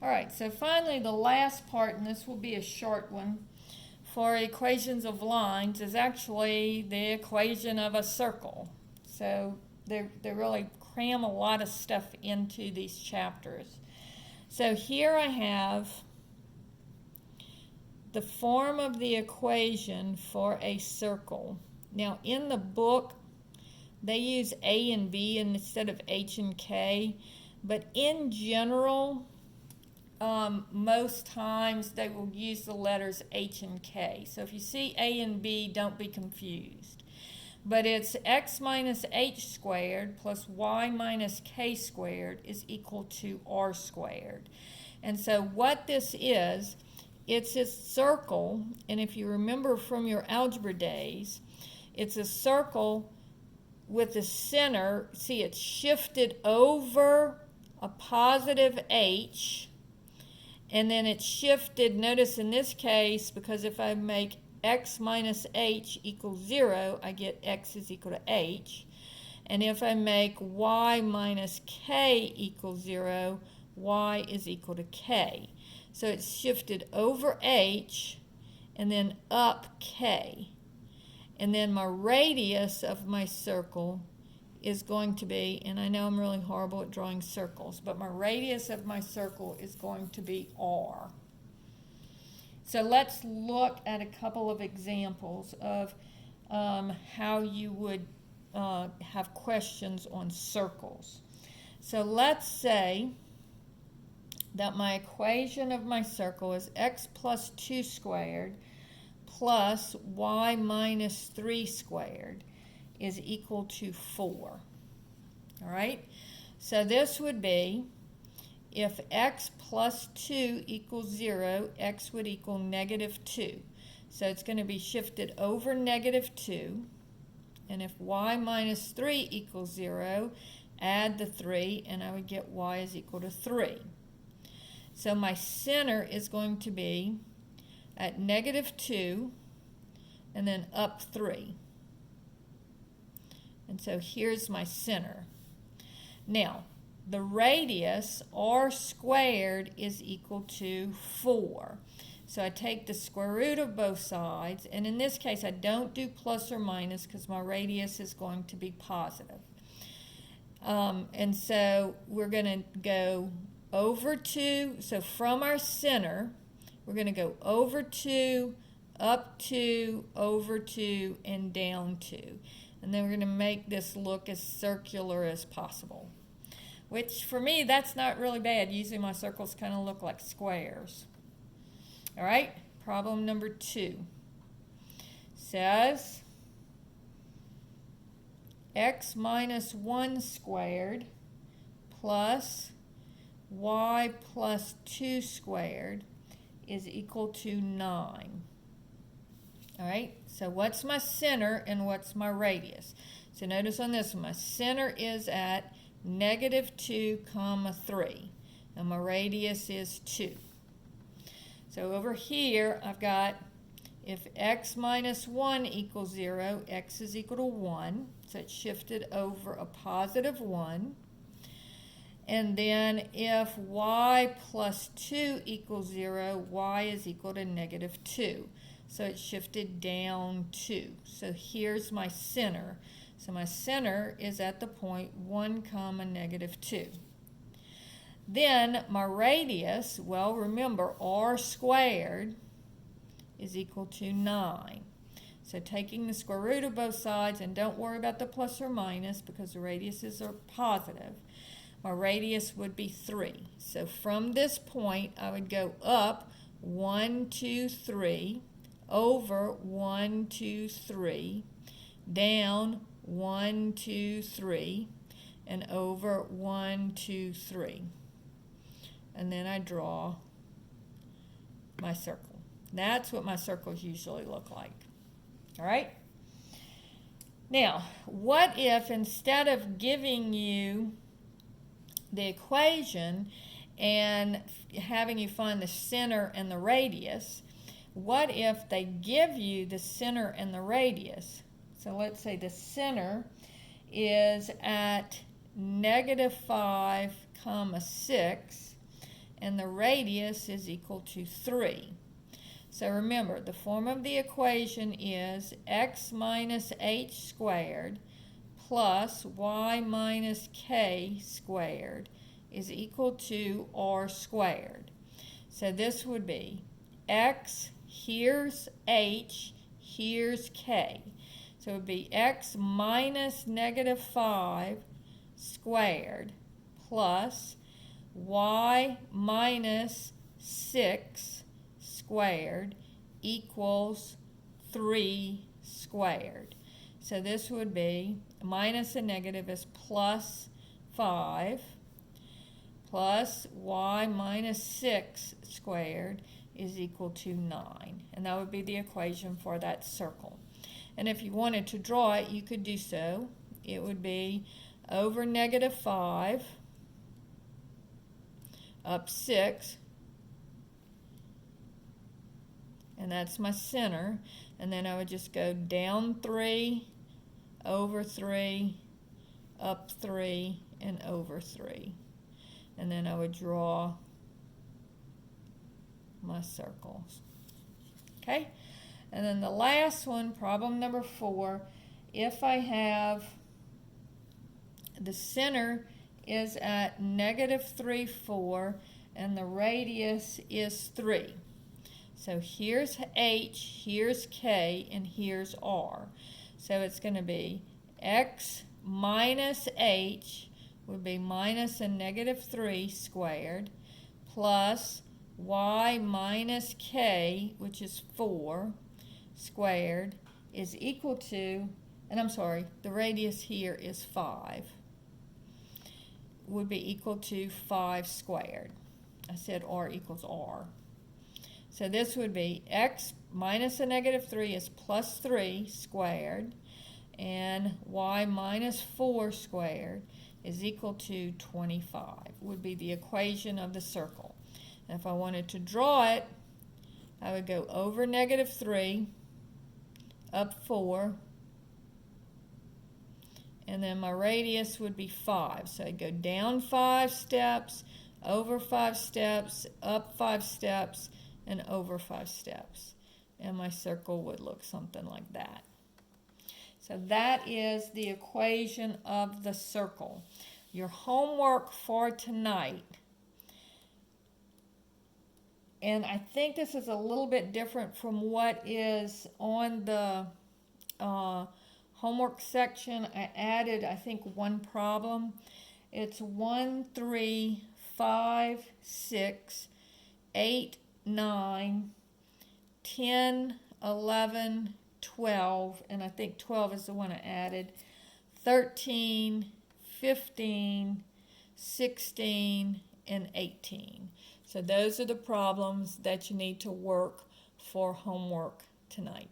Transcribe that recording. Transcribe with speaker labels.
Speaker 1: All right, so finally the last part, and this will be a short one, for equations of lines is actually the equation of a circle. So they really cram a lot of stuff into these chapters. So here I have the form of the equation for a circle. Now in the book, they use A and B instead of H and K, but in general, most times they will use the letters H and K. So if you see A and B, don't be confused. But it's x minus h squared plus y minus k squared is equal to r squared. And so what this is, it's a circle, and if you remember from your algebra days, it's a circle with the center, see it's shifted over a positive h, and then it's shifted, notice in this case, because if I make x minus h equals 0, I get x is equal to h. And if I make y minus k equals 0, y is equal to k. So it's shifted over h and then up k. And then my radius of my circle is going to be, and I know I'm really horrible at drawing circles, but my radius of my circle is going to be r. So let's look at a couple of examples of how you would have questions on circles. So let's say that my equation of my circle is x plus 2 squared plus y minus 3 squared is equal to 4. All right? So this would be, if x plus 2 equals 0, x would equal negative 2. So it's going to be shifted over negative 2. And if y minus 3 equals 0, add the 3, and I would get y is equal to 3. So my center is going to be at negative 2 and then up 3. And so here's my center. Now, the radius, r squared, is equal to 4. So I take the square root of both sides, and in this case I don't do plus or minus because my radius is going to be positive. And so we're going to go over 2, so from our center, we're going to go over 2, up 2, over 2, and down 2. And then we're going to make this look as circular as possible. Which, for me, that's not really bad. Usually my circles kind of look like squares. All right, problem number 2 says x minus 1 squared plus y plus 2 squared is equal to 9. All right, so what's my center and what's my radius? So notice on this one, my center is at negative 2 comma 3, and my radius is 2. So over here I've got, if x minus 1 equals 0, x is equal to 1, so it's shifted over a positive 1. And then if y plus 2 equals 0, y is equal to negative 2. So it's shifted down 2. So here's my center. So my center is at the point 1 comma negative 2. Then my radius, well, remember, r squared is equal to 9. So taking the square root of both sides, and don't worry about the plus or minus because the radiuses are positive, my radius would be 3. So from this point, I would go up 1, 2, 3, over 1, 2, 3, down 1, 2, 3, and over 1, 2, 3. And then I draw my circle. That's what my circles usually look like. All right? Now, what if instead of giving you the equation and having you find the center and the radius, what if they give you the center and the radius? So let's say the center is at negative 5 comma 6, and the radius is equal to 3. So remember, the form of the equation is x minus h squared plus y minus k squared is equal to r squared. So this would be x, here's h, here's k. So it would be x minus negative 5 squared plus y minus 6 squared equals 3 squared. So this would be minus a negative is plus 5 plus y minus 6 squared is equal to 9. And that would be the equation for that circle. And if you wanted to draw it, you could do so. It would be over negative 5 up 6, and that's my center. And then I would just go down 3, over 3, up 3, and over 3. And then I would draw my circles. Okay? And then the last one, problem number 4, if I have the center is at negative 3, 4, and the radius is 3. So here's h, here's k, and here's r. So it's going to be x minus h would be minus a negative 3 squared plus y minus k, which is 4, squared is equal to, and I'm sorry, the radius here is 5, would be equal to 5 squared. I said r equals r. So this would be x minus a negative 3 is plus 3 squared, and y minus 4 squared is equal to 25, would be the equation of the circle. And if I wanted to draw it, I would go over negative 3, up 4, and then my radius would be 5. So I'd go down 5 steps, over 5 steps, up 5 steps, and over 5 steps. And my circle would look something like that. So that is the equation of the circle. Your homework for tonight, and I think this is a little bit different from what is on the homework section. I added, I think, one problem. It's 1, 3, 5, 6, 8, 9, 10, 11, 12, and I think 12 is the one I added, 13, 15, 16, and 18. So those are the problems that you need to work for homework tonight.